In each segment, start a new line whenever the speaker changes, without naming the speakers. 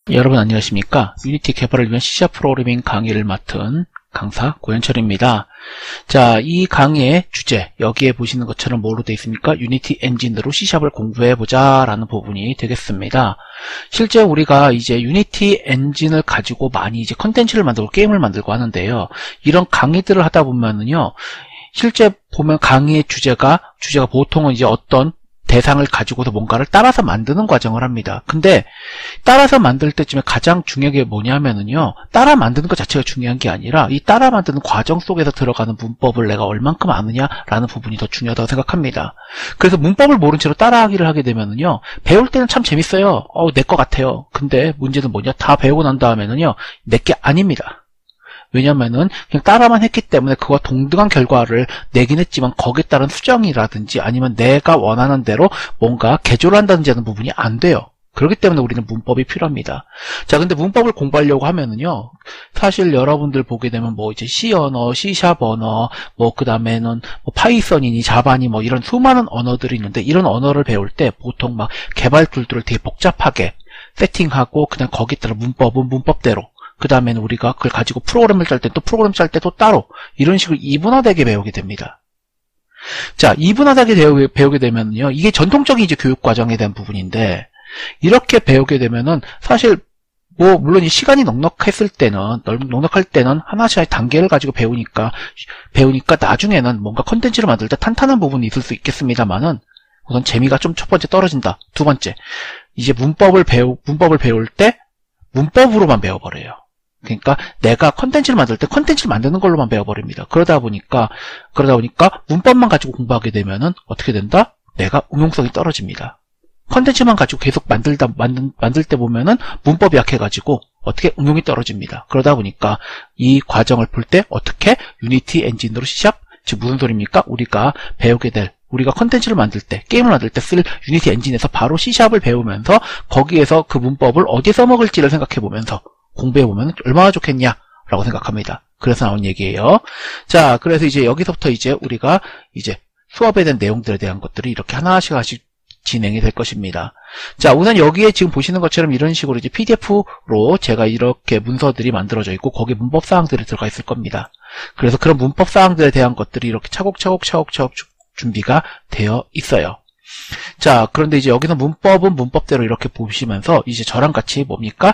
여러분 안녕하십니까? 유니티 개발을 위한 C# 프로그래밍 강의를 맡은 강사 고현철입니다. 자, 이 강의의 주제, 여기에 보시는 것처럼 뭐로 되어 있습니까? 유니티 엔진으로 C#을 공부해보자 라는 부분이 되겠습니다. 실제 우리가 이제 유니티 엔진을 가지고 많이 이제 컨텐츠를 만들고 게임을 만들고 하는데요. 이런 강의들을 하다 보면은요, 실제 보면 강의의 주제가 보통은 이제 어떤 대상을 가지고서 뭔가를 따라서 만드는 과정을 합니다. 근데 따라서 만들 때쯤에 가장 중요한 게 뭐냐면은요, 따라 만드는 것 자체가 중요한 게 아니라 이 따라 만드는 과정 속에서 들어가는 문법을 내가 얼만큼 아느냐라는 부분이 더 중요하다고 생각합니다. 그래서 문법을 모른 채로 따라하기를 하게 되면은요, 배울 때는 참 재밌어요. 내 거 같아요. 근데 문제는 뭐냐, 다 배우고 난 다음에는요, 내 게 아닙니다. 왜냐면은 그냥 따라만 했기 때문에 그와 동등한 결과를 내긴 했지만 거기에 따른 수정이라든지 아니면 내가 원하는 대로 뭔가 개조를 한다든지 하는 부분이 안 돼요. 그렇기 때문에 우리는 문법이 필요합니다. 자, 근데 문법을 공부하려고 하면은요, 사실 여러분들 보게 되면 뭐 이제 C 언어, C# 언어, 뭐 그 다음에는 뭐 파이썬이니 자바니 뭐 이런 수많은 언어들이 있는데, 이런 언어를 배울 때 보통 막 개발 툴들을 되게 복잡하게 세팅하고 그냥 거기에 따라 문법은 문법대로, 그 다음에는 우리가 그걸 가지고 프로그램을 짤 때 또 프로그램 짤 때 또 따로 이런 식으로 이분화되게 배우게 됩니다. 자, 이분화되게 배우게 되면요, 이게 전통적인 이제 교육 과정에 대한 부분인데, 이렇게 배우게 되면은 사실 뭐 물론 이 시간이 넉넉할 때는 하나씩 단계를 가지고 배우니까 나중에는 뭔가 컨텐츠를 만들 때 탄탄한 부분이 있을 수 있겠습니다만은, 우선 재미가 좀 첫 번째 떨어진다. 두 번째, 이제 문법을 배울 때 문법으로만 배워버려요. 그러니까 내가 컨텐츠를 만들 때 컨텐츠를 만드는 걸로만 배워버립니다. 그러다 보니까 문법만 가지고 공부하게 되면은 어떻게 된다? 내가 응용성이 떨어집니다. 컨텐츠만 가지고 계속 만들 때 보면은 문법이 약해가지고 어떻게 응용이 떨어집니다. 그러다 보니까 이 과정을 볼 때 어떻게 유니티 엔진으로 C#, 즉 무슨 소리입니까? 우리가 컨텐츠를 만들 때, 게임을 만들 때 쓸 유니티 엔진에서 바로 C#을 배우면서 거기에서 그 문법을 어디에 써먹을지를 생각해보면서 공부해보면 얼마나 좋겠냐라고 생각합니다. 그래서 나온 얘기예요. 자, 그래서 이제 여기서부터 이제 우리가 이제 수업에 대한 내용들에 대한 것들이 이렇게 하나씩 진행이 될 것입니다. 자, 우선 여기에 지금 보시는 것처럼 이런 식으로 이제 PDF로 제가 이렇게 문서들이 만들어져 있고 거기에 문법 사항들이 들어가 있을 겁니다. 그래서 그런 문법 사항들에 대한 것들이 이렇게 차곡차곡 준비가 되어 있어요. 자, 그런데 이제 여기서 문법은 문법대로 이렇게 보시면서 이제 저랑 같이 뭡니까?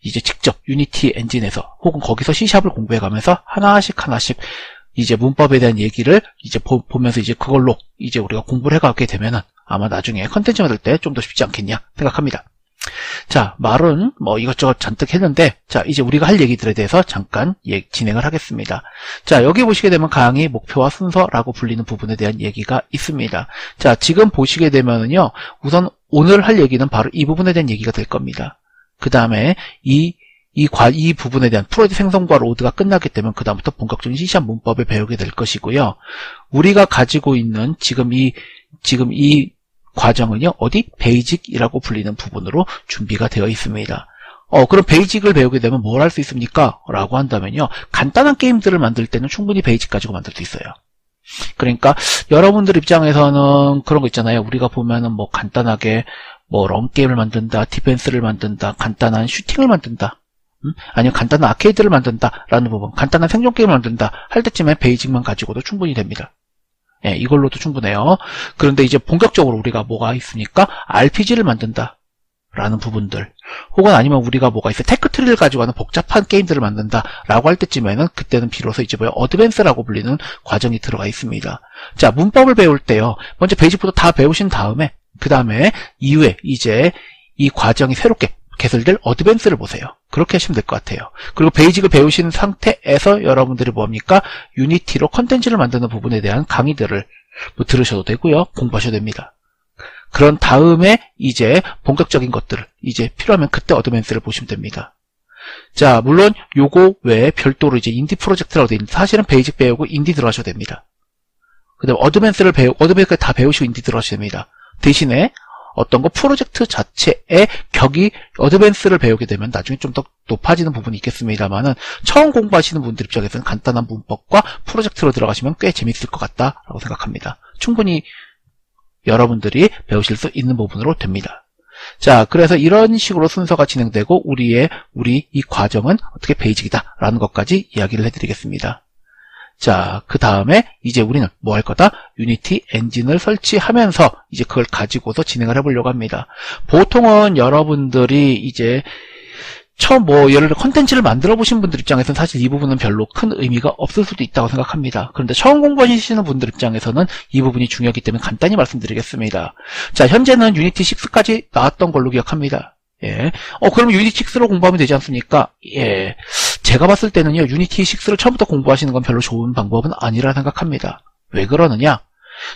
이제 직접 유니티 엔진에서 혹은 거기서 C#을 공부해가면서 하나씩 이제 문법에 대한 얘기를 이제 보면서 이제 그걸로 이제 우리가 공부를 해가게 되면은 아마 나중에 컨텐츠 만들 때 좀 더 쉽지 않겠냐 생각합니다. 자, 말은 뭐 이것저것 잔뜩 했는데, 자, 이제 우리가 할 얘기들에 대해서 잠깐 진행을 하겠습니다. 자, 여기 보시게 되면 강의 목표와 순서라고 불리는 부분에 대한 얘기가 있습니다. 자, 지금 보시게 되면은요, 우선 오늘 할 얘기는 바로 이 부분에 대한 얘기가 될 겁니다. 그 다음에 이 부분에 대한 프로젝트 생성과 로드가 끝나게 되면 그 다음부터 본격적인 C# 문법을 배우게 될 것이고요. 우리가 가지고 있는 지금 이 과정은요, 어디? 베이직이라고 불리는 부분으로 준비가 되어 있습니다. 그럼 베이직을 배우게 되면 뭘 할 수 있습니까? 라고 한다면요, 간단한 게임들을 만들 때는 충분히 베이직 가지고 만들 수 있어요. 그러니까 여러분들 입장에서는 그런 거 있잖아요. 우리가 보면은 뭐 간단하게 뭐 런게임을 만든다, 디펜스를 만든다, 간단한 슈팅을 만든다, 아니면 간단한 아케이드를 만든다 라는 부분, 간단한 생존 게임을 만든다 할 때쯤에 베이직만 가지고도 충분히 됩니다. 예, 이걸로도 충분해요. 그런데 이제 본격적으로 우리가 뭐가 있습니까? RPG를 만든다 라는 부분들, 혹은 아니면 우리가 뭐가 있어요? 테크트리를 가지고 하는 복잡한 게임들을 만든다 라고 할 때쯤에는 그때는 비로소 이제 어드밴스라고 불리는 과정이 들어가 있습니다. 자, 문법을 배울 때요, 먼저 베이직부터 다 배우신 다음에 그 다음에 이후에 이제 이 과정이 새롭게 개설될 어드밴스를 보세요. 그렇게 하시면 될 것 같아요. 그리고 베이직을 배우신 상태에서 여러분들이 뭡니까? 유니티로 컨텐츠를 만드는 부분에 대한 강의들을 뭐 들으셔도 되고요, 공부하셔도 됩니다. 그런 다음에 이제 본격적인 것들을 이제 필요하면 그때 어드밴스를 보시면 됩니다. 자, 물론 요거 외에 별도로 이제 인디 프로젝트라고 되어 있는데, 사실은 베이직 배우고 인디 들어가셔도 됩니다. 그 다음에 어드밴스를 다 배우시고 인디 들어가셔도 됩니다. 대신에 어떤 거 프로젝트 자체의 격이 어드밴스를 배우게 되면 나중에 좀 더 높아지는 부분이 있겠습니다만은, 처음 공부하시는 분들 입장에서는 간단한 문법과 프로젝트로 들어가시면 꽤 재밌을 것 같다라고 생각합니다. 충분히 여러분들이 배우실 수 있는 부분으로 됩니다. 자, 그래서 이런 식으로 순서가 진행되고 우리 이 과정은 어떻게 베이직이다라는 것까지 이야기를 해드리겠습니다. 자, 그 다음에 이제 우리는 뭐 할 거다? 유니티 엔진을 설치하면서 이제 그걸 가지고서 진행을 해보려고 합니다. 보통은 여러분들이 이제 처음 예를 들어 컨텐츠를 만들어 보신 분들 입장에서는 사실 이 부분은 별로 큰 의미가 없을 수도 있다고 생각합니다. 그런데 처음 공부하시는 분들 입장에서는 이 부분이 중요하기 때문에 간단히 말씀드리겠습니다. 자, 현재는 유니티 6까지 나왔던 걸로 기억합니다. 예. 그럼 유니티 6로 공부하면 되지 않습니까? 예. 제가 봤을 때는요, 유니티 6를 처음부터 공부하시는 건 별로 좋은 방법은 아니라 생각합니다. 왜 그러느냐?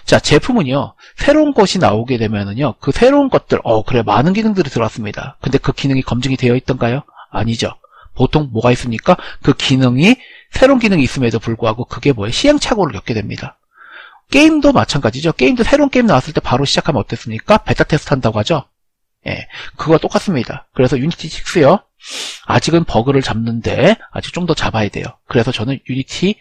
자, 제품은요, 새로운 것이 나오게 되면은요, 그 새로운 것들, 그래, 많은 기능들이 들어왔습니다. 근데 그 기능이 검증이 되어 있던가요? 아니죠. 보통 뭐가 있습니까? 그 기능이, 새로운 기능이 있음에도 불구하고 그게 시행착오를 겪게 됩니다. 게임도 마찬가지죠. 게임도 새로운 게임 나왔을 때 바로 시작하면 어땠습니까? 베타 테스트 한다고 하죠. 예, 그거와 똑같습니다. 그래서 유니티 6요. 아직은 버그를 잡는데 아직 좀 더 잡아야 돼요. 그래서 저는 유니티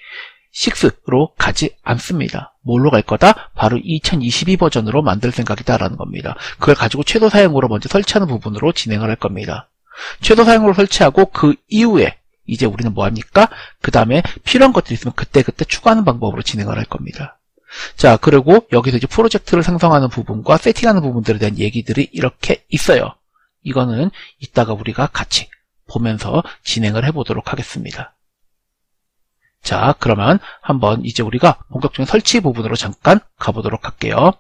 6로 가지 않습니다. 뭘로 갈 거다? 바로 2022 버전으로 만들 생각이다라는 겁니다. 그걸 가지고 최소 사용으로 먼저 설치하는 부분으로 진행을 할 겁니다. 최소 사용으로 설치하고 그 이후에 이제 우리는 뭐 합니까? 그 다음에 필요한 것들이 있으면 그때그때 추가하는 방법으로 진행을 할 겁니다. 자, 그리고 여기서 이제 프로젝트를 생성하는 부분과 세팅하는 부분들에 대한 얘기들이 이렇게 있어요. 이거는 이따가 우리가 같이 보면서 진행을 해보도록 하겠습니다. 자, 그러면 한번 이제 우리가 본격적인 설치 부분으로 잠깐 가보도록 할게요.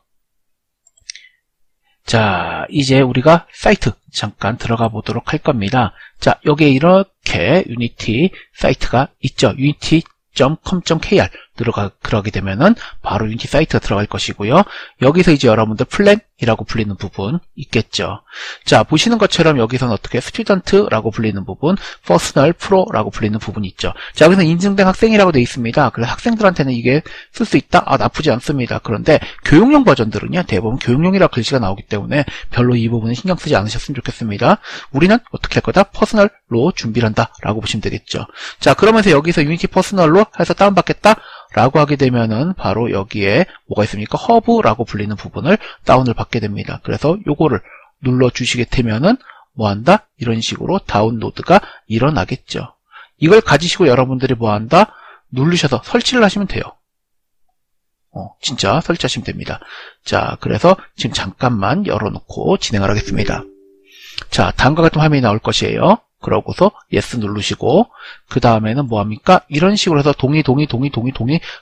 자, 이제 우리가 사이트 잠깐 들어가 보도록 할 겁니다. 자, 여기에 이렇게 유니티 사이트가 있죠. unity.com.kr 들어가게 되면은 바로 유니티 사이트가 들어갈 것이고요. 여기서 이제 여러분들 플랜이라고 불리는 부분 있겠죠. 자, 보시는 것처럼 여기서는 어떻게 스튜던트라고 불리는 부분, 퍼스널 프로라고 불리는 부분이 있죠. 자, 여기서 인증된 학생이라고 되어 있습니다. 그래서 학생들한테는 이게 쓸 수 있다? 나쁘지 않습니다. 그런데 교육용 버전들은요, 대부분 교육용이라고 글씨가 나오기 때문에 별로 이 부분은 신경 쓰지 않으셨으면 좋겠습니다. 우리는 어떻게 할 거다? 퍼스널로 준비를 한다 라고 보시면 되겠죠. 자, 그러면서 여기서 유니티 퍼스널로 해서 다운받겠다 라고 하게 되면은 바로 여기에 뭐가 있습니까? 허브라고 불리는 부분을 다운을 받게 됩니다. 그래서 요거를 눌러 주시게 되면은 뭐 한다? 이런 식으로 다운로드가 일어나겠죠. 이걸 가지시고 여러분들이 뭐 한다? 누르셔서 설치를 하시면 돼요. 진짜 설치하시면 됩니다. 자, 그래서 지금 잠깐만 열어놓고 진행을 하겠습니다. 자, 다음과 같은 화면이 나올 것이에요. 그러고서 yes 누르시고 그 다음에는 뭐합니까? 이런 식으로 해서 동의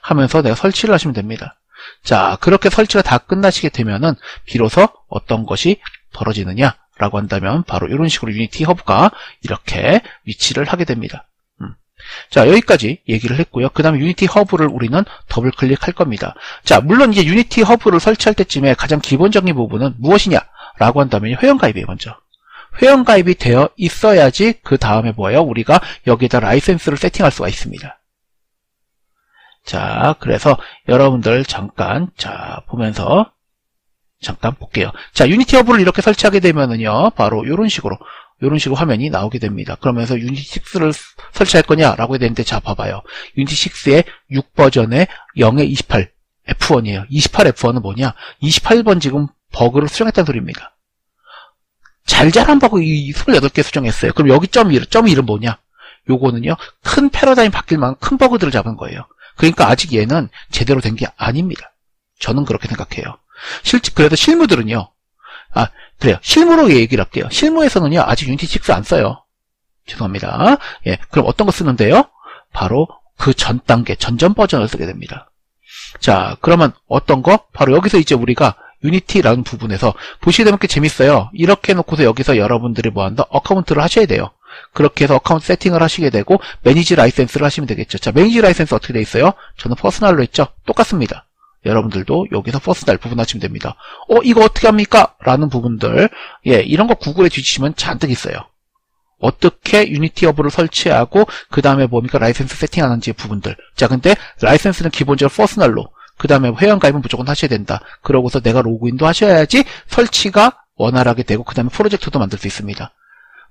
하면서 내가 설치를 하시면 됩니다. 자, 그렇게 설치가 다 끝나시게 되면은 비로소 어떤 것이 벌어지느냐 라고 한다면 바로 이런 식으로 유니티 허브가 이렇게 위치를 하게 됩니다. 자, 여기까지 얘기를 했고요. 그 다음에 유니티 허브를 우리는 더블 클릭할 겁니다. 자, 물론 이제 유니티 허브를 설치할 때쯤에 가장 기본적인 부분은 무엇이냐 라고 한다면 회원가입이에요. 먼저 회원가입이 되어 있어야지 그 다음에 뭐예요? 우리가 여기에다 라이센스를 세팅할 수가 있습니다. 자, 그래서 여러분들 잠깐 보면서 잠깐 볼게요. 자, 유니티 허브를 이렇게 설치하게 되면은요, 바로 이런 식으로 화면이 나오게 됩니다. 그러면서 유니티 6를 설치할 거냐라고 해야 되는데, 자, 봐봐요. 유니티 6의 6버전에 0에 28 F1이에요. 28 F1은 뭐냐? 28번 지금 버그를 수정했다는 소리입니다. 잘잘한 버그 28개 수정했어요. 그럼 여기 점 1은 뭐냐? 요거는요, 큰 패러다임 바뀔 만한 큰 버그들을 잡은 거예요. 그러니까 아직 얘는 제대로 된 게 아닙니다. 저는 그렇게 생각해요. 그래서 실무들은요, 그래요. 실무로 얘기를 할게요. 실무에서는요, 아직 유니티 6 안 써요. 죄송합니다. 예, 그럼 어떤 거 쓰는데요? 바로 그 전 단계, 전전 버전을 쓰게 됩니다. 자, 그러면 어떤 거? 바로 여기서 이제 우리가 유니티라는 부분에서 보시게 되면 꽤 재밌어요. 이렇게 해놓고서 여기서 여러분들이 뭐 한다? 어카운트를 하셔야 돼요. 그렇게 해서 어카운트 세팅을 하시게 되고 매니지 라이센스를 하시면 되겠죠. 자, 매니지 라이센스 어떻게 돼 있어요? 저는 퍼스널로 했죠. 똑같습니다. 여러분들도 여기서 퍼스널 부분 하시면 됩니다. 이거 어떻게 합니까? 라는 부분들, 예, 이런 거 구글에 뒤지시면 잔뜩 있어요. 어떻게 유니티 허브를 설치하고 그 다음에 뭡니까? 라이센스 세팅하는지 부분들. 자, 근데 라이센스는 기본적으로 퍼스널로, 그 다음에 회원가입은 무조건 하셔야 된다. 그러고서 내가 로그인도 하셔야지 설치가 원활하게 되고 그 다음에 프로젝트도 만들 수 있습니다.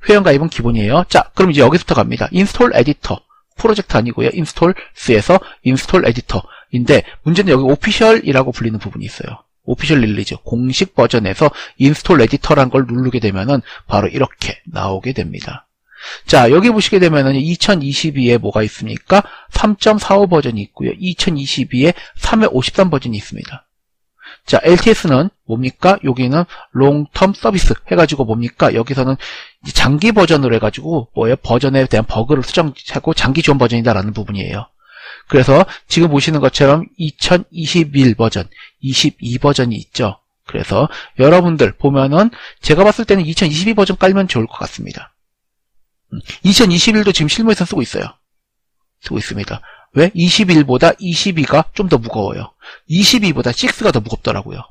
회원가입은 기본이에요. 자, 그럼 이제 여기서부터 갑니다. 인스톨 에디터. 프로젝트 아니고요. 인스톨스에서 인스톨 에디터인데 문제는 여기 오피셜이라고 불리는 부분이 있어요. 오피셜 릴리즈, 공식 버전에서 인스톨 에디터라는 걸 누르게 되면은 바로 이렇게 나오게 됩니다. 자, 여기 보시게 되면은 2022에 뭐가 있습니까? 3.45 버전이 있고요. 2022에 3.53 버전이 있습니다. 자, LTS는 뭡니까? 여기는 롱텀 서비스 해가지고 뭡니까? 여기서는 장기 버전으로 해가지고 뭐예요? 버전에 대한 버그를 수정하고 장기 지원 버전이다라는 부분이에요. 그래서 지금 보시는 것처럼 2021 버전, 22 버전이 있죠. 그래서 여러분들 보면은 제가 봤을 때는 2022 버전 깔면 좋을 것 같습니다. 2021도 지금 실무에서 쓰고 있어요. 쓰고 있습니다. 왜? 21보다 22가 좀 더 무거워요. 22보다 6가 더 무겁더라고요.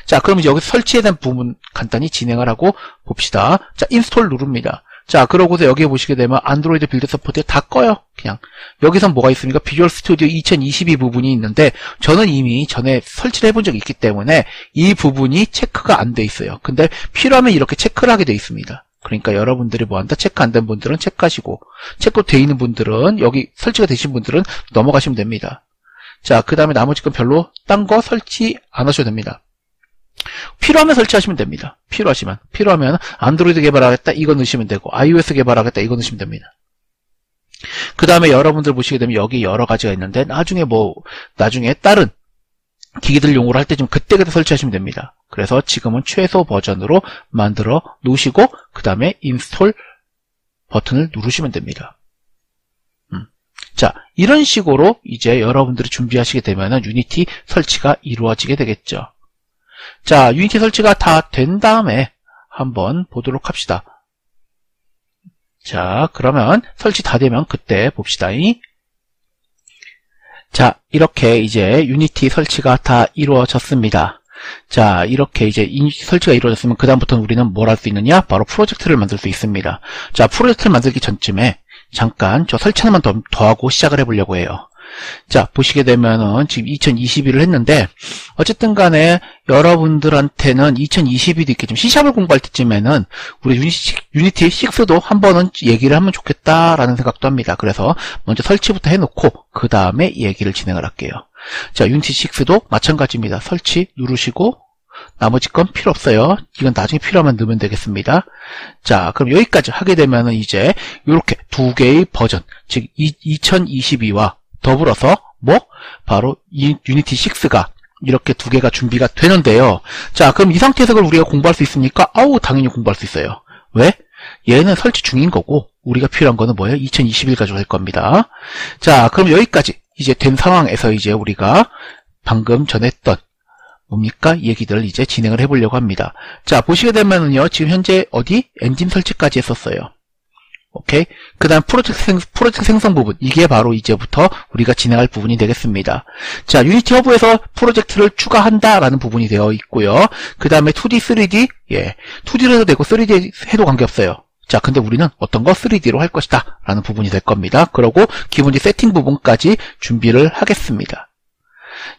자, 그러면 여기서 설치에 대한 부분 간단히 진행을 하고 봅시다. 자, 인스톨 누릅니다. 자, 그러고서 여기에 보시게 되면 안드로이드 빌드 서포트 다 꺼요. 그냥. 여기선 뭐가 있습니까? 비주얼 스튜디오 2022 부분이 있는데 저는 이미 전에 설치를 해본 적이 있기 때문에 이 부분이 체크가 안 돼 있어요. 근데 필요하면 이렇게 체크를 하게 돼 있습니다. 그러니까 여러분들이 뭐한다? 체크 안 된 분들은 체크하시고 체크돼 있는 분들은 여기 설치가 되신 분들은 넘어가시면 됩니다. 자, 그 다음에 나머지 건 별로 딴 거 설치 안 하셔도 됩니다. 필요하면 설치하시면 됩니다. 필요하면 안드로이드 개발하겠다 이거 넣으시면 되고 iOS 개발하겠다 이거 넣으시면 됩니다. 그 다음에 여러분들 보시게 되면 여기 여러 가지가 있는데 나중에 다른 기기들 용으로 할 때 좀 그때그때 설치하시면 됩니다. 그래서 지금은 최소 버전으로 만들어 놓으시고 그 다음에 인스톨 버튼을 누르시면 됩니다. 자, 이런 식으로 이제 여러분들이 준비하시게 되면은 유니티 설치가 이루어지게 되겠죠. 자, 유니티 설치가 다 된 다음에 한번 보도록 합시다. 자, 그러면 설치 다 되면 그때 봅시다. 자, 이렇게 이제 유니티 설치가 다 이루어졌습니다. 자, 이렇게 이제 설치가 이루어졌으면 그 다음부터는 우리는 뭘 할 수 있느냐? 바로 프로젝트를 만들 수 있습니다. 자, 프로젝트를 만들기 전쯤에 잠깐 저 설치 하나만 더 하고 시작을 해보려고 해요. 자, 보시게 되면은 지금 2022를 했는데 어쨌든 간에 여러분들한테는 2022도 있겠지만 C샵을 공부할 때쯤에는 우리 유니티 6도 한 번은 얘기를 하면 좋겠다라는 생각도 합니다. 그래서 먼저 설치부터 해놓고 그 다음에 얘기를 진행을 할게요. 자, 유니티 6도 마찬가지입니다. 설치 누르시고 나머지 건 필요 없어요. 이건 나중에 필요하면 넣으면 되겠습니다. 자, 그럼 여기까지 하게 되면은 이제 이렇게 두 개의 버전, 즉 2022와 더불어서 바로 유니티 6가 이렇게 두 개가 준비가 되는데요. 자, 그럼 이 상태에서 그걸 우리가 공부할 수 있습니까? 당연히 공부할 수 있어요. 왜? 얘는 설치 중인 거고 우리가 필요한 거는 뭐예요? 2021 가지고 할 겁니다. 자, 그럼 여기까지 이제 된 상황에서 이제 우리가 방금 전에 했던 뭡니까? 얘기들을 이제 진행을 해보려고 합니다. 자, 보시게 되면은요, 지금 현재 엔진 설치까지 했었어요. 오케이. 그 다음 프로젝트 생성 부분. 이게 바로 이제부터 우리가 진행할 부분이 되겠습니다. 자, 유니티 허브에서 프로젝트를 추가한다라는 부분이 되어 있고요. 그 다음에 2D, 3D. 2D로 해도 되고 3D 해도 관계없어요. 자, 근데 우리는 어떤 거 3D로 할 것이다 라는 부분이 될 겁니다. 그리고 기본적인 세팅 부분까지 준비를 하겠습니다.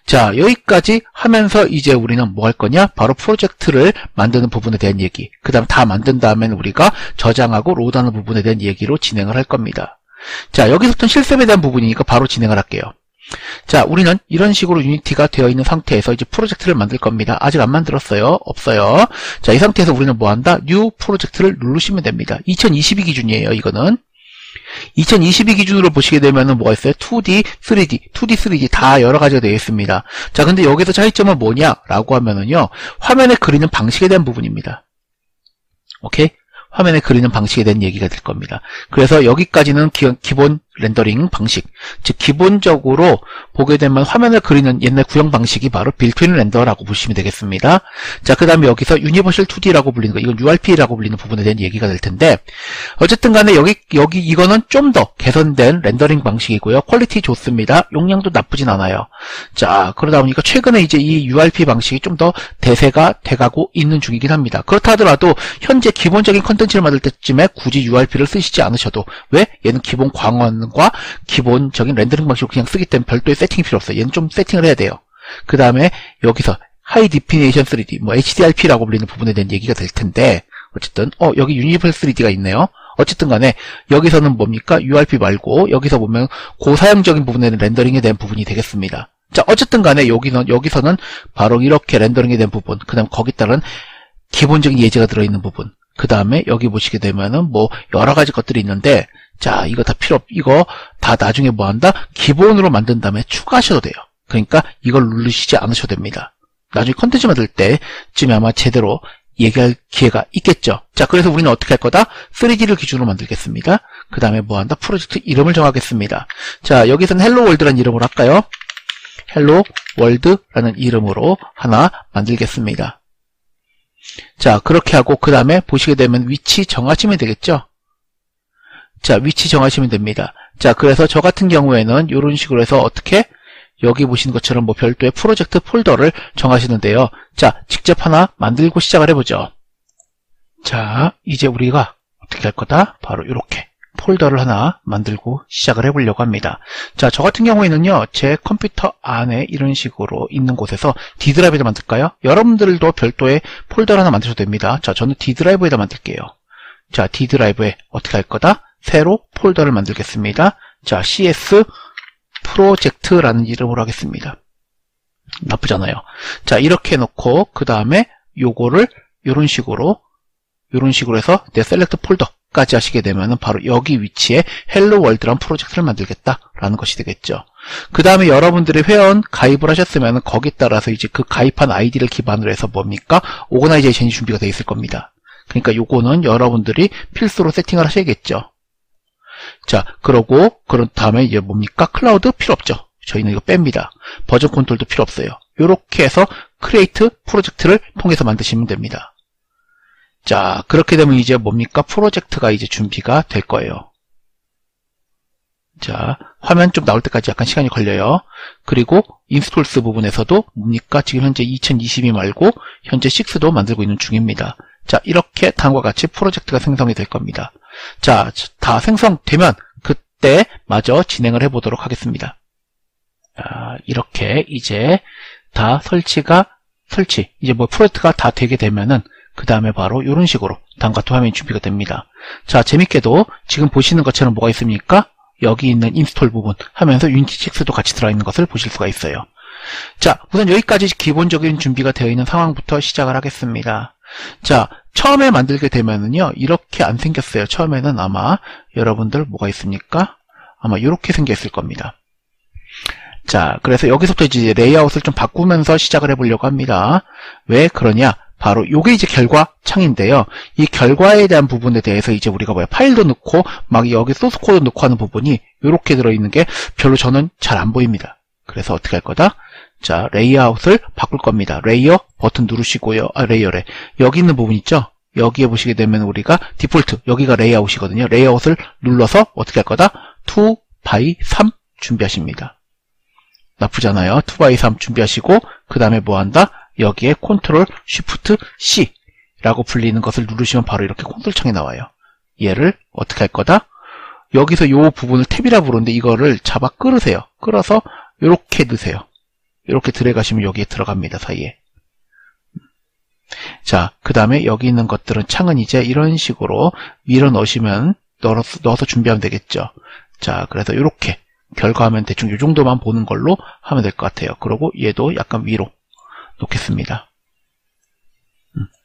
자, 여기까지 하면서 이제 우리는 뭐 할 거냐? 바로 프로젝트를 만드는 부분에 대한 얘기. 그 다음 다 만든 다음에는 우리가 저장하고 로드하는 부분에 대한 얘기로 진행을 할 겁니다. 자, 여기서부터는 실습에 대한 부분이니까 바로 진행을 할게요. 자, 우리는 이런 식으로 유니티가 되어 있는 상태에서 이제 프로젝트를 만들 겁니다. 아직 안 만들었어요. 없어요. 자, 이 상태에서 우리는 뭐 한다? 뉴 프로젝트를 누르시면 됩니다. 2022 기준이에요, 이거는. 2022 기준으로 보시게 되면은 뭐가 있어요? 2D, 3D 다 여러 가지가 되어 있습니다. 자, 근데 여기서 차이점은 뭐냐라고 하면은요, 화면에 그리는 방식에 대한 부분입니다. 오케이? 화면에 그리는 방식에 대한 얘기가 될 겁니다. 그래서 여기까지는 기본 렌더링 방식, 즉 기본적으로 보게 되면 화면을 그리는 옛날 구형 방식이 바로 빌트인 렌더라고 보시면 되겠습니다. 자, 그 다음에 여기서 유니버셜 2D라고 불리는 거, 이건 URP라고 불리는 부분에 대한 얘기가 될 텐데, 어쨌든 간에 이거는 좀 더 개선된 렌더링 방식이고요. 퀄리티 좋습니다. 용량도 나쁘진 않아요. 자, 그러다 보니까 최근에 이제 이 URP 방식이 좀 더 대세가 돼가고 있는 중이긴 합니다. 그렇다 하더라도 현재 기본적인 컨텐츠를 만들 때쯤에 굳이 URP를 쓰시지 않으셔도, 왜? 얘는 기본 광원과 기본적인 렌더링 방식으로 그냥 쓰기 때문에 별도의 세팅이 필요 없어요. 얘는 좀 세팅을 해야 돼요. 그 다음에 여기서 하이 디피니션 3D, HDRP라고 불리는 부분에 대한 얘기가 될 텐데, 어쨌든 여기 유니버셜 3D가 있네요. 어쨌든 간에 여기서는 뭡니까? URP 말고 여기서 보면 고사양적인 부분에는 렌더링에 대한 부분이 되겠습니다. 자, 어쨌든 간에 여기서는 바로 이렇게 렌더링이 된 부분, 그 다음 거기 따른 기본적인 예제가 들어있는 부분, 그 다음에 여기 보시게 되면은 뭐 여러 가지 것들이 있는데, 자, 이거 다 나중에 뭐 한다? 기본으로 만든 다음에 추가하셔도 돼요. 그러니까 이걸 누르시지 않으셔도 됩니다. 나중에 컨텐츠 만들 때쯤에 아마 제대로 얘기할 기회가 있겠죠. 자, 그래서 우리는 어떻게 할 거다? 3D를 기준으로 만들겠습니다. 그 다음에 뭐 한다? 프로젝트 이름을 정하겠습니다. 자, 여기서는 헬로 월드라는 이름으로 할까요? 헬로 월드라는 이름으로 하나 만들겠습니다. 자, 그렇게 하고 그 다음에 보시게 되면 위치 정하시면 되겠죠. 자, 위치 정하시면 됩니다. 자, 그래서 저 같은 경우에는 이런 식으로 해서 어떻게 여기 보시는 것처럼 뭐 별도의 프로젝트 폴더를 정하시는데요. 자, 직접 하나 만들고 시작을 해보죠. 자, 이제 우리가 어떻게 할 거다? 바로 이렇게 폴더를 하나 만들고 시작을 해보려고 합니다. 자, 저 같은 경우에는요, 제 컴퓨터 안에 이런 식으로 있는 곳에서 D 드라이브에다 만들까요? 여러분들도 별도의 폴더를 하나 만드셔도 됩니다. 자, 저는 D 드라이브에다 만들게요. 자, D 드라이브에 어떻게 할 거다? 새로 폴더를 만들겠습니다. 자, CS 프로젝트라는 이름으로 하겠습니다. 나쁘잖아요. 자, 이렇게 해놓고 그 다음에 요거를 요런 식으로 해서 내 셀렉트 폴더까지 하시게 되면은 바로 여기 위치에 헬로 월드라는 프로젝트를 만들겠다라는 것이 되겠죠. 그 다음에 여러분들이 회원 가입을 하셨으면 거기에 따라서 이제 그 가입한 아이디를 기반으로 해서 뭡니까? 오거나이제이션이 준비가 되어 있을 겁니다. 그러니까 요거는 여러분들이 필수로 세팅을 하셔야겠죠. 자, 그런 다음에 이제 뭡니까? 클라우드 필요 없죠. 저희는 이거 뺍니다. 버전 컨트롤도 필요 없어요. 요렇게 해서 크리에이트 프로젝트를 통해서 만드시면 됩니다. 자, 그렇게 되면 이제 뭡니까? 프로젝트가 이제 준비가 될 거예요. 자, 화면 좀 나올 때까지 약간 시간이 걸려요. 그리고 인스톨스 부분에서도 뭡니까? 지금 현재 2022 말고 현재 6도 만들고 있는 중입니다. 자, 이렇게 다음과 같이 프로젝트가 생성이 될 겁니다. 자, 다 생성되면 그때 마저 진행을 해보도록 하겠습니다. 자, 이렇게 이제 다 이제 뭐 프로젝트가 다 되게 되면은 그 다음에 바로 이런 식으로 다음과 같은 화면이 준비가 됩니다. 자, 재밌게도 지금 보시는 것처럼 뭐가 있습니까? 여기 있는 인스톨 부분 하면서 유니티 6도 같이 들어있는 것을 보실 수가 있어요. 자, 우선 여기까지 기본적인 준비가 되어 있는 상황부터 시작을 하겠습니다. 자, 처음에 만들게 되면은요, 이렇게 안 생겼어요. 처음에는 아마 여러분들 뭐가 있습니까? 아마 이렇게 생겼을 겁니다. 자, 그래서 여기서부터 이제 레이아웃을 좀 바꾸면서 시작을 해보려고 합니다. 왜 그러냐? 바로 요게 이제 결과 창인데요. 이 결과에 대한 부분에 대해서 이제 우리가 파일도 넣고 막 여기 소스 코드 넣고 하는 부분이 이렇게 들어있는 게 별로 저는 잘 안 보입니다. 그래서 어떻게 할 거다? 자, 레이아웃을 바꿀 겁니다. 레이어 버튼 누르시고요. 레이어래. 여기 있는 부분 있죠? 여기에 보시게 되면 우리가 디폴트, 여기가 레이아웃이거든요. 레이아웃을 눌러서 어떻게 할 거다? 2x3 준비하십니다. 나쁘잖아요. 2x3 준비하시고 그 다음에 뭐 한다? 여기에 컨트롤 쉬프트 C 라고 불리는 것을 누르시면 바로 이렇게 콘솔 창이 나와요. 얘를 어떻게 할 거다? 여기서 요 부분을 탭이라 부르는데 이거를 잡아 끌으세요. 끌어서 이렇게 넣으세요. 이렇게 들어가시면 여기에 들어갑니다. 사이에. 자, 그 다음에 여기 있는 것들은 창은 이제 이런 식으로 밀어 넣으시면 넣어서 준비하면 되겠죠. 자, 그래서 이렇게 결과하면 대충 이 정도만 보는 걸로 하면 될 것 같아요. 그리고 얘도 약간 위로 놓겠습니다.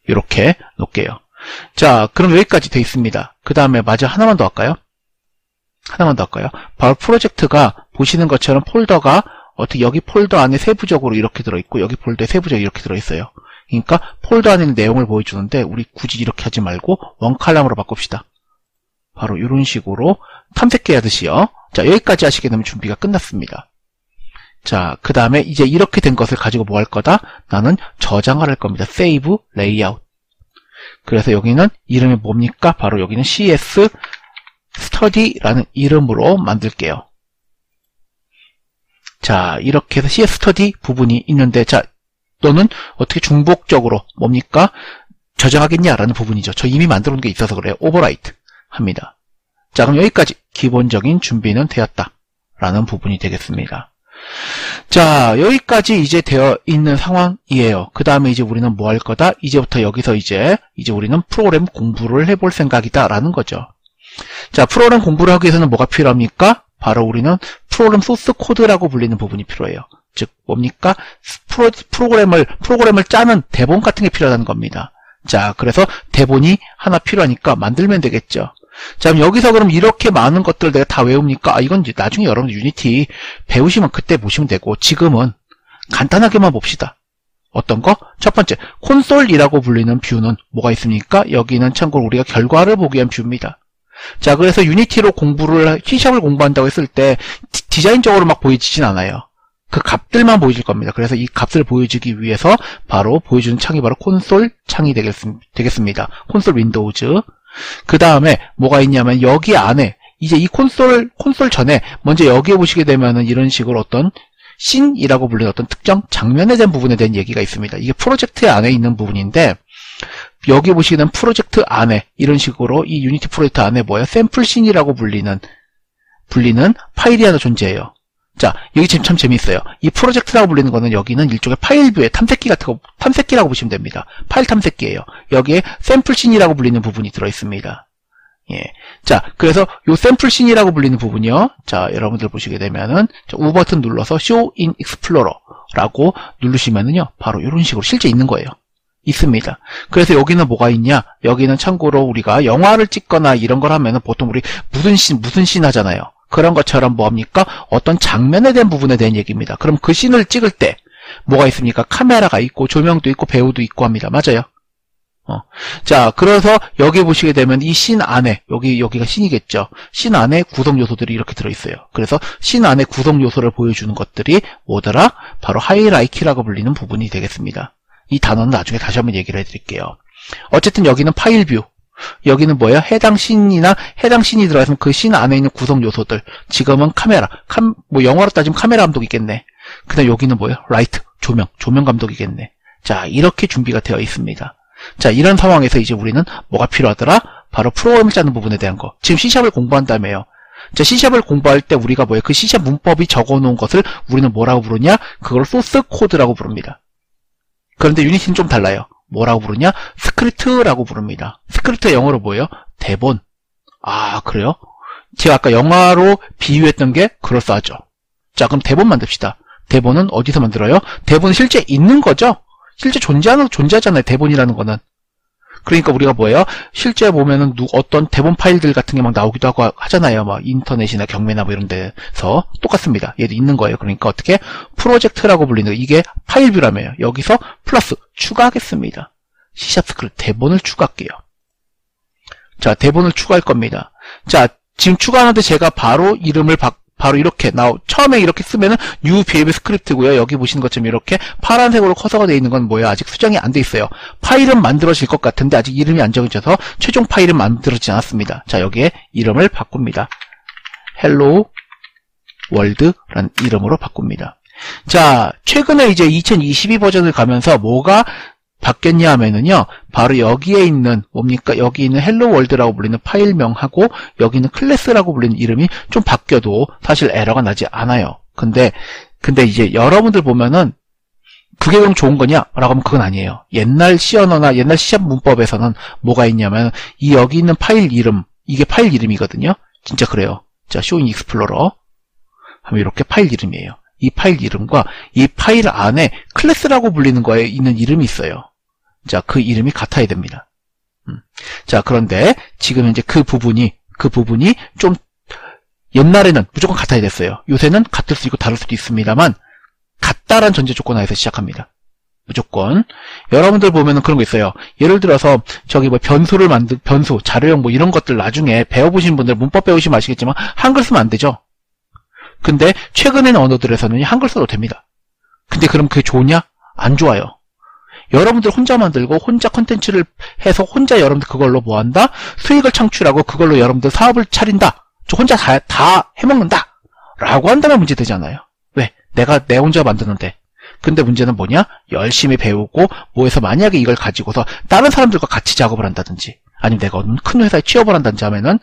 이렇게 놓을게요. 자, 그럼 여기까지 되어 있습니다. 그 다음에 마저 하나만 더 할까요? 하나만 더 할까요? 바로 프로젝트가 보시는 것처럼 폴더가 어떻게 여기 폴더 안에 세부적으로 이렇게 들어있고 여기 폴더에 세부적으로 이렇게 들어있어요. 그러니까 폴더 안에 있는 내용을 보여주는데 우리 굳이 이렇게 하지 말고 원칼럼으로 바꿉시다. 바로 이런 식으로 탐색기 하듯이요. 자, 여기까지 하시게 되면 준비가 끝났습니다. 자, 그 다음에 이제 이렇게 된 것을 가지고 뭐 할 거다? 나는 저장을 할 겁니다. Save Layout. 그래서 여기는 이름이 뭡니까? 바로 여기는 CS Study라는 이름으로 만들게요. 자, 이렇게 해서 CS Study 부분이 있는데, 자, 너는 어떻게 중복적으로 뭡니까? 저장하겠냐라는 부분이죠. 저 이미 만들어 놓은 게 있어서 그래요. 오버라이트 합니다. 자, 그럼 여기까지 기본적인 준비는 되었다라는 부분이 되겠습니다. 자, 여기까지 이제 되어 있는 상황이에요. 그 다음에 이제 우리는 뭐 할 거다? 이제부터 여기서 이제 우리는 프로그램 공부를 해볼 생각이다라는 거죠. 자, 프로그램 공부를 하기 위해서는 뭐가 필요합니까? 바로 우리는 프로그램 소스 코드라고 불리는 부분이 필요해요. 즉 뭡니까? 프로그램을 짜는 대본 같은 게 필요하다는 겁니다. 자, 그래서 대본이 하나 필요하니까 만들면 되겠죠. 자, 그럼 여기서 그럼 이렇게 많은 것들을 내가 다 외웁니까? 아, 이건 나중에 여러분들 유니티 배우시면 그때 보시면 되고, 지금은 간단하게만 봅시다. 어떤 거? 첫 번째, 콘솔이라고 불리는 뷰는 뭐가 있습니까? 여기는 참고로 우리가 결과를 보기 위한 뷰입니다. 자, 그래서 유니티로 C샵을 공부한다고 했을 때 디자인적으로 막 보여지진 않아요. 그 값들만 보여질 겁니다. 그래서 이 값을 보여주기 위해서 바로 보여주는 창이 바로 콘솔 창이 되겠습니다. 콘솔 윈도우즈. 그 다음에 뭐가 있냐면 여기 안에 이제 이 콘솔 전에 먼저 여기에 보시게 되면은 이런 식으로 어떤 씬이라고 불리는 어떤 특정 장면에 대한 부분에 대한 얘기가 있습니다. 이게 프로젝트 안에 있는 부분인데 여기 보시게 되면 프로젝트 안에 이런 식으로 이 유니티 프로젝트 안에 뭐예요? 샘플 씬이라고 불리는 파일이 하나 존재해요. 자, 여기 지금 참 재밌어요. 이 프로젝트라고 불리는 거는 여기는 일종의 파일 뷰의 탐색기 같은 거, 탐색기라고 보시면 됩니다. 파일 탐색기예요. 여기에 샘플 씬이라고 불리는 부분이 들어 있습니다. 예. 자, 그래서 요 샘플 씬이라고 불리는 부분이요. 자, 여러분들 보시게 되면은 U 버튼 눌러서 Show in Explorer라고 누르시면은요, 바로 이런 식으로 실제 있는 거예요. 있습니다. 그래서 여기는 뭐가 있냐? 여기는 참고로 우리가 영화를 찍거나 이런 걸 하면은 보통 우리 무슨 씬 하잖아요. 그런 것처럼 뭡니까? 어떤 장면에 대한 부분에 대한 얘기입니다. 그럼 그 씬을 찍을 때 뭐가 있습니까? 카메라가 있고 조명도 있고 배우도 있고 합니다. 맞아요? 자, 그래서 여기 보시게 되면 이 씬 안에 여기가 씬이겠죠. 씬 안에 구성 요소들이 이렇게 들어있어요. 그래서 씬 안에 구성 요소를 보여주는 것들이 뭐더라? 바로 하이라이키라고 불리는 부분이 되겠습니다. 이 단어는 나중에 다시 한번 얘기를 해드릴게요. 어쨌든 여기는 파일 뷰. 여기는 뭐예요? 해당 씬이 들어가서 그 씬 안에 있는 구성 요소들. 지금은 카메라. 뭐 영화로 따지면 카메라 감독이겠네. 그 다음 여기는 뭐예요? 라이트. 조명 감독이겠네. 자, 이렇게 준비가 되어 있습니다. 자, 이런 상황에서 이제 우리는 뭐가 필요하더라? 바로 프로그램을 짜는 부분에 대한 거. 지금 C샵을 공부한다며요. 자, C샵을 공부할 때 우리가 뭐예요? 그 C샵 문법이 적어 놓은 것을 우리는 뭐라고 부르냐? 그걸 소스 코드라고 부릅니다. 그런데 유니티는 좀 달라요. 뭐라고 부르냐? 스크립트라고 부릅니다. 스크립트가 영어로 뭐예요? 대본. 아, 그래요? 제가 아까 영화로 비유했던 게 그럴싸하죠. 자, 그럼 대본 만듭시다. 대본은 어디서 만들어요? 대본은 실제 있는 거죠? 실제 존재하잖아요. 대본이라는 거는. 그러니까 우리가 뭐예요? 실제 보면은 어떤 대본 파일들 같은 게 막 나오기도 하고 하잖아요. 막 인터넷이나 경매나 뭐 이런 데서 똑같습니다. 얘도 있는 거예요. 그러니까 어떻게 프로젝트라고 불리는 이게 파일 뷰라며요. 여기서 플러스 추가하겠습니다. C# 스크립트 대본을 추가할게요. 자, 대본을 추가할 겁니다. 자, 지금 추가하는데 제가 바로 이름을 바로 이렇게 처음에 이렇게 쓰면은 new BAB 스크립트고요. 여기 보시는 것처럼 이렇게 파란색으로 커서가 되어 있는 건 뭐예요? 아직 수정이 안 돼 있어요. 파일은 만들어질 것 같은데 아직 이름이 안 정해져서 최종 파일은 만들어지지 않았습니다. 자, 여기에 이름을 바꿉니다. Hello World라는 이름으로 바꿉니다. 자, 최근에 이제 2022 버전을 가면서 뭐가 바뀌었냐 하면은요, 바로 여기에 있는 뭡니까? 여기 있는 헬로 월드라고 불리는 파일명하고 여기 있는 클래스라고 불리는 이름이 좀 바뀌어도 사실 에러가 나지 않아요. 근데 이제 여러분들 보면은 그게 그럼 좋은 거냐? 라고 하면 그건 아니에요. 옛날 C 언어나 옛날 C# 문법에서는 뭐가 있냐면 이 여기 있는 파일 이름, 이게 파일 이름이거든요. 진짜 그래요. 자, 쇼 인 익스플로러 하면 이렇게 파일 이름이에요. 이 파일 이름과 이 파일 안에 클래스라고 불리는 거에 있는 이름이 있어요. 자, 그 이름이 같아야 됩니다. 자, 그런데 지금 현재 그 부분이 좀 옛날에는 무조건 같아야 됐어요. 요새는 같을 수 있고 다를 수도 있습니다만 같다란 전제 조건 하에서 시작합니다. 무조건. 여러분들 보면은 그런 거 있어요. 예를 들어서 저기 뭐 변수, 자료형 뭐 이런 것들 나중에 배워보신 분들 문법 배우시면 아시겠지만 한글 쓰면 안 되죠. 근데 최근에는 언어들에서는 한글 써도 됩니다. 근데 그럼 그게 좋냐? 안 좋아요. 여러분들 혼자 만들고 혼자 컨텐츠를 해서 혼자 여러분들 그걸로 뭐한다? 수익을 창출하고 그걸로 여러분들 사업을 차린다. 저 혼자 다 해먹는다. 라고 한다면 문제 되잖아요. 왜? 내 혼자 만드는데. 근데 문제는 뭐냐? 열심히 배우고 뭐해서 만약에 이걸 가지고서 다른 사람들과 같이 작업을 한다든지 아니면 내가 어느 큰 회사에 취업을 한다든지 하면은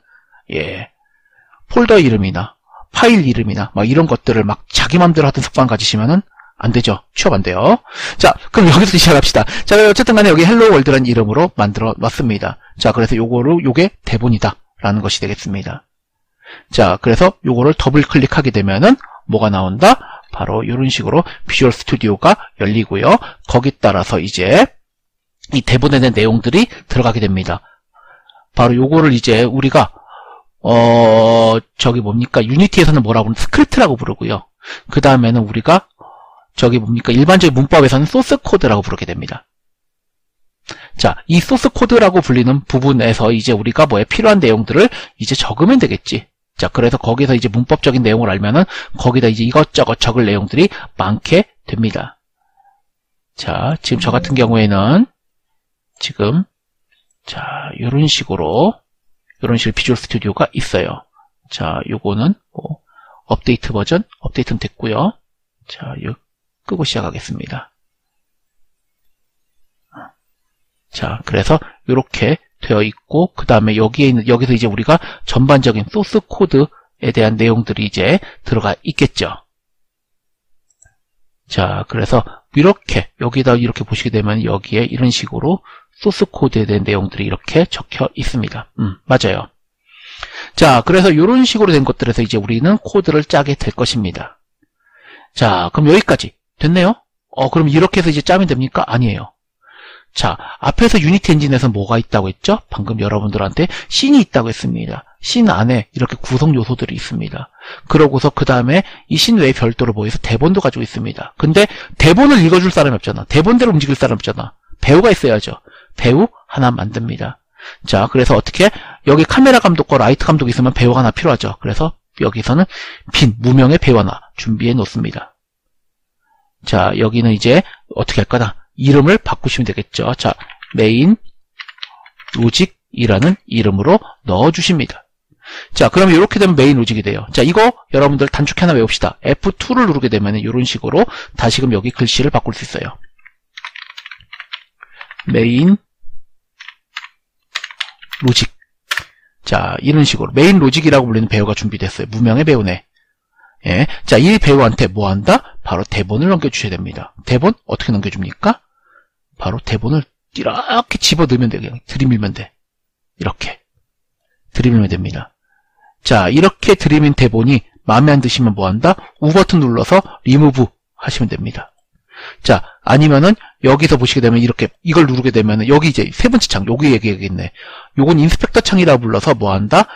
폴더 이름이나 파일 이름이나 막 이런 것들을 막 자기 맘대로 하던 습관 가지시면은 안 되죠. 취업 안 돼요. 자, 그럼 여기서 시작합시다. 자, 어쨌든 간에 여기 헬로 월드라는 이름으로 만들어 놨습니다. 자, 그래서 요게 대본이다. 라는 것이 되겠습니다. 자, 그래서 요거를 더블 클릭하게 되면은 뭐가 나온다? 바로 이런 식으로 비주얼 스튜디오가 열리고요. 거기 따라서 이제 이 대본에 대한 내용들이 들어가게 됩니다. 바로 요거를 이제 우리가 저기 뭡니까, 유니티에서는 뭐라고 부르는 스크립트라고 부르고요. 그 다음에는 우리가 저기 뭡니까, 일반적인 문법에서는 소스 코드라고 부르게 됩니다. 자, 이 소스 코드라고 불리는 부분에서 이제 우리가 뭐에 필요한 내용들을 이제 적으면 되겠지. 자, 그래서 거기서 이제 문법적인 내용을 알면은 거기다 이제 이것저것 적을 내용들이 많게 됩니다. 자, 지금 저 같은 경우에는 지금 자, 요런 식으로 비주얼 스튜디오가 있어요. 자, 요거는 업데이트 버전, 업데이트는 됐고요. 자, 요 끄고 시작하겠습니다. 자, 그래서 요렇게 되어 있고, 그 다음에 여기서 이제 우리가 전반적인 소스 코드에 대한 내용들이 이제 들어가 있겠죠. 자, 그래서 이렇게 여기다 이렇게 보시게 되면 여기에 이런 식으로 소스 코드에 대한 내용들이 이렇게 적혀 있습니다. 맞아요. 자, 그래서 이런 식으로 된 것들에서 이제 우리는 코드를 짜게 될 것입니다. 자, 그럼 여기까지 됐네요? 그럼 이렇게 해서 이제 짜면 됩니까? 아니에요. 자, 앞에서 유니티 엔진에서 뭐가 있다고 했죠? 방금 여러분들한테 씬이 있다고 했습니다. 씬 안에 이렇게 구성 요소들이 있습니다. 그러고서 그 다음에 이 씬 외에 별도로 보여서 대본도 가지고 있습니다. 근데 대본을 읽어줄 사람이 없잖아. 대본대로 움직일 사람이 없잖아. 배우가 있어야죠. 배우 하나 만듭니다. 자, 그래서 어떻게 여기 카메라 감독과 라이트 감독이 있으면 배우가 하나 필요하죠. 그래서 여기서는 빈 무명의 배우 하나 준비해 놓습니다. 자, 여기는 이제 어떻게 할까나 이름을 바꾸시면 되겠죠. 자, 메인 로직이라는 이름으로 넣어주십니다. 자, 그럼 이렇게 되면 메인 로직이 돼요. 자, 이거 여러분들 단축키 하나 외웁시다. F2를 누르게 되면 이런 식으로 다시금 여기 글씨를 바꿀 수 있어요. 메인 로직. 자, 이런 식으로 메인 로직이라고 불리는 배우가 준비됐어요. 무명의 배우네. 예. 자, 이 배우한테 뭐 한다? 바로 대본을 넘겨주셔야 됩니다. 대본 어떻게 넘겨줍니까? 바로 대본을 이렇게 집어 넣으면 돼요. 그냥 들이밀면 돼. 이렇게 들이밀면 됩니다. 자, 이렇게 들이민 대본이 마음에 안 드시면 뭐 한다? U 버튼 눌러서 리무브 하시면 됩니다. 자, 아니면은 여기서 보시게 되면 이렇게 이걸 누르게 되면은 여기 이제 세 번째 창, 여기 얘기하겠네. 요건 인스펙터 창이라고 불러서 뭐 한다?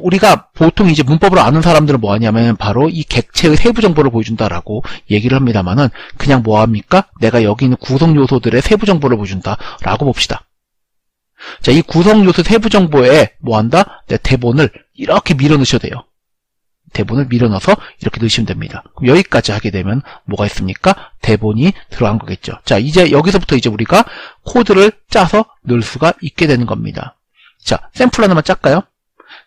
우리가 보통 이제 문법을 아는 사람들은 뭐 하냐면 바로 이 객체의 세부 정보를 보여준다라고 얘기를 합니다만은 그냥 뭐 합니까? 내가 여기 있는 구성 요소들의 세부 정보를 보여준다라고 봅시다. 자, 이 구성 요소 세부 정보에 뭐 한다? 내 대본을 이렇게 밀어 넣으셔도 돼요. 대본을 밀어 넣어서 이렇게 넣으시면 됩니다. 그럼 여기까지 하게 되면 뭐가 있습니까? 대본이 들어간 거겠죠. 자, 이제 여기서부터 이제 우리가 코드를 짜서 넣을 수가 있게 되는 겁니다. 자, 샘플 하나만 짤까요?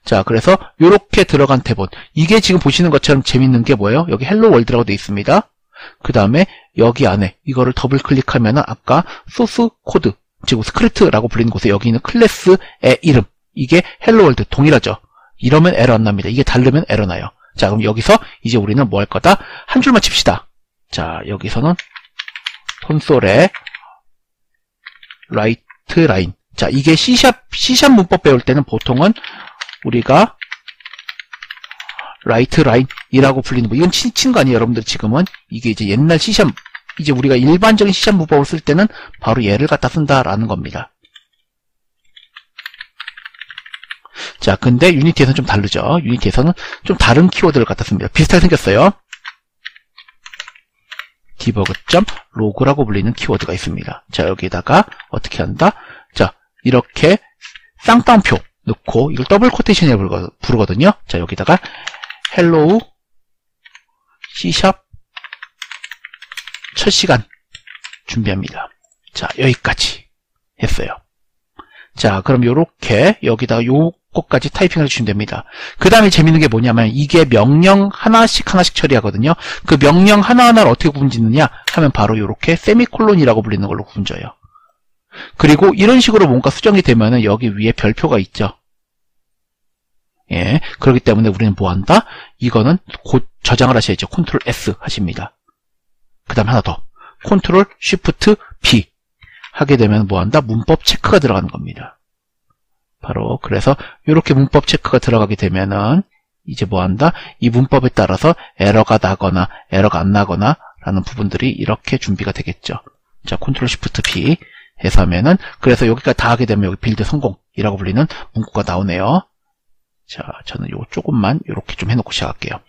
자, 그래서 요렇게 들어간 대본. 이게 지금 보시는 것처럼 재밌는 게 뭐예요? 여기 헬로 월드라고 되어 있습니다. 그 다음에 여기 안에 이거를 더블 클릭하면은 아까 소스 코드, 즉 스크립트라고 불리는 곳에 여기 있는 클래스의 이름. 이게 헬로 월드 동일하죠. 이러면 에러 안 납니다. 이게 다르면 에러 나요. 자, 그럼 여기서 이제 우리는 뭐 할 거다? 한 줄만 칩시다. 자, 여기서는 콘솔에 라이트 라인. 자, 이게 C# 문법 배울 때는 보통은 우리가 라이트 라인이라고 불리는 거. 이건 친 거 아니에요, 여러분들. 지금은 이게 이제 옛날 C# 이제 우리가 일반적인 C# 문법을 쓸 때는 바로 얘를 갖다 쓴다라는 겁니다. 자, 근데 유니티에서는 좀 다르죠. 유니티에서는 좀 다른 키워드를 갖다 씁니다. 비슷하게 생겼어요. 디버그.로그라고 불리는 키워드가 있습니다. 자, 여기에다가 어떻게 한다? 자, 이렇게 쌍따옴표 넣고 이걸 더블 코테이션이라고 부르거든요. 자, 여기다가 hello C# 첫 시간 준비합니다. 자, 여기까지 했어요. 자, 그럼 요렇게 여기다가 요것까지 타이핑을 해주시면 됩니다. 그 다음에 재밌는 게 뭐냐면 이게 명령 하나씩 처리하거든요. 그 명령 하나하나를 어떻게 구분짓느냐 하면 바로 요렇게 세미콜론이라고 불리는 걸로 구분져요. 그리고 이런 식으로 뭔가 수정이 되면은 여기 위에 별표가 있죠. 예, 그렇기 때문에 우리는 뭐 한다? 이거는 곧 저장을 하셔야죠. 컨트롤 S 하십니다. 그 다음 하나 더. 컨트롤 쉬프트 B 하게 되면 뭐 한다? 문법 체크가 들어가는 겁니다. 바로 그래서 이렇게 문법 체크가 들어가게 되면은 이제 뭐한다? 이 문법에 따라서 에러가 나거나 에러가 안 나거나 라는 부분들이 이렇게 준비가 되겠죠. 자, 컨트롤 시프트 B 해서 하면은, 그래서 여기까지 다 하게 되면 여기 빌드 성공이라고 불리는 문구가 나오네요. 자, 저는 요거 조금만 이렇게 좀 해놓고 시작할게요.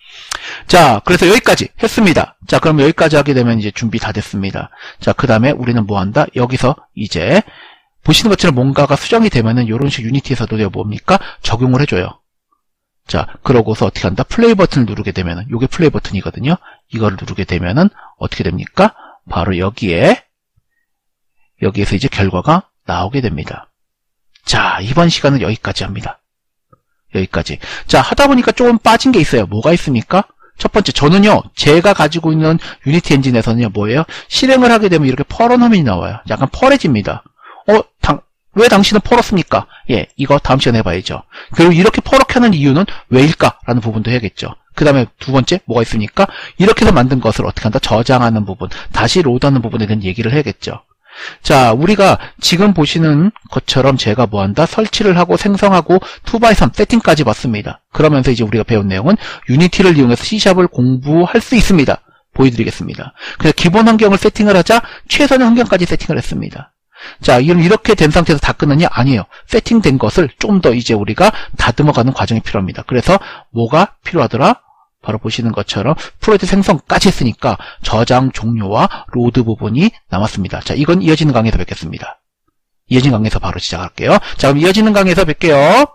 자, 그래서 여기까지 했습니다. 자, 그럼 여기까지 하게 되면 이제 준비 다 됐습니다. 자, 그 다음에 우리는 뭐 한다? 여기서 이제 보시는 것처럼 뭔가가 수정이 되면은 이런 식 유니티에서도 내가 뭡니까? 적용을 해줘요. 자, 그러고서 어떻게 한다? 플레이 버튼을 누르게 되면은, 요게 플레이 버튼이거든요. 이거를 누르게 되면은 어떻게 됩니까? 바로 여기에서 이제 결과가 나오게 됩니다. 자, 이번 시간은 여기까지 합니다. 여기까지. 자, 하다 보니까 조금 빠진 게 있어요. 뭐가 있습니까? 첫 번째, 저는요, 제가 가지고 있는 유니티 엔진에서는요, 뭐예요? 실행을 하게 되면 이렇게 펄은 화면이 나와요. 약간 펄해집니다. 왜 당신은 펄었습니까? 예, 이거 다음 시간에 해봐야죠. 그리고 이렇게 펄하게 하는 이유는 왜일까? 라는 부분도 해야겠죠. 그 다음에 두 번째, 뭐가 있습니까? 이렇게 해서 만든 것을 어떻게 한다? 저장하는 부분, 다시 로드하는 부분에 대한 얘기를 해야겠죠. 자, 우리가 지금 보시는 것처럼 제가 뭐한다? 설치를 하고 생성하고 2x3 세팅까지 봤습니다. 그러면서 이제 우리가 배운 내용은 유니티를 이용해서 C샵을 공부할 수 있습니다. 보여드리겠습니다. 그래서 기본 환경을 세팅을 하자 최선의 환경까지 세팅을 했습니다. 자, 이렇게 된 상태에서 다 끝났냐? 아니에요. 세팅된 것을 좀 더 이제 우리가 다듬어가는 과정이 필요합니다. 그래서 뭐가 필요하더라? 바로 보시는 것처럼 프로젝트 생성까지 했으니까 저장 종료와 로드 부분이 남았습니다. 자, 이건 이어지는 강의에서 뵙겠습니다. 이어지는 강의에서 바로 시작할게요. 자, 그럼 이어지는 강의에서 뵐게요.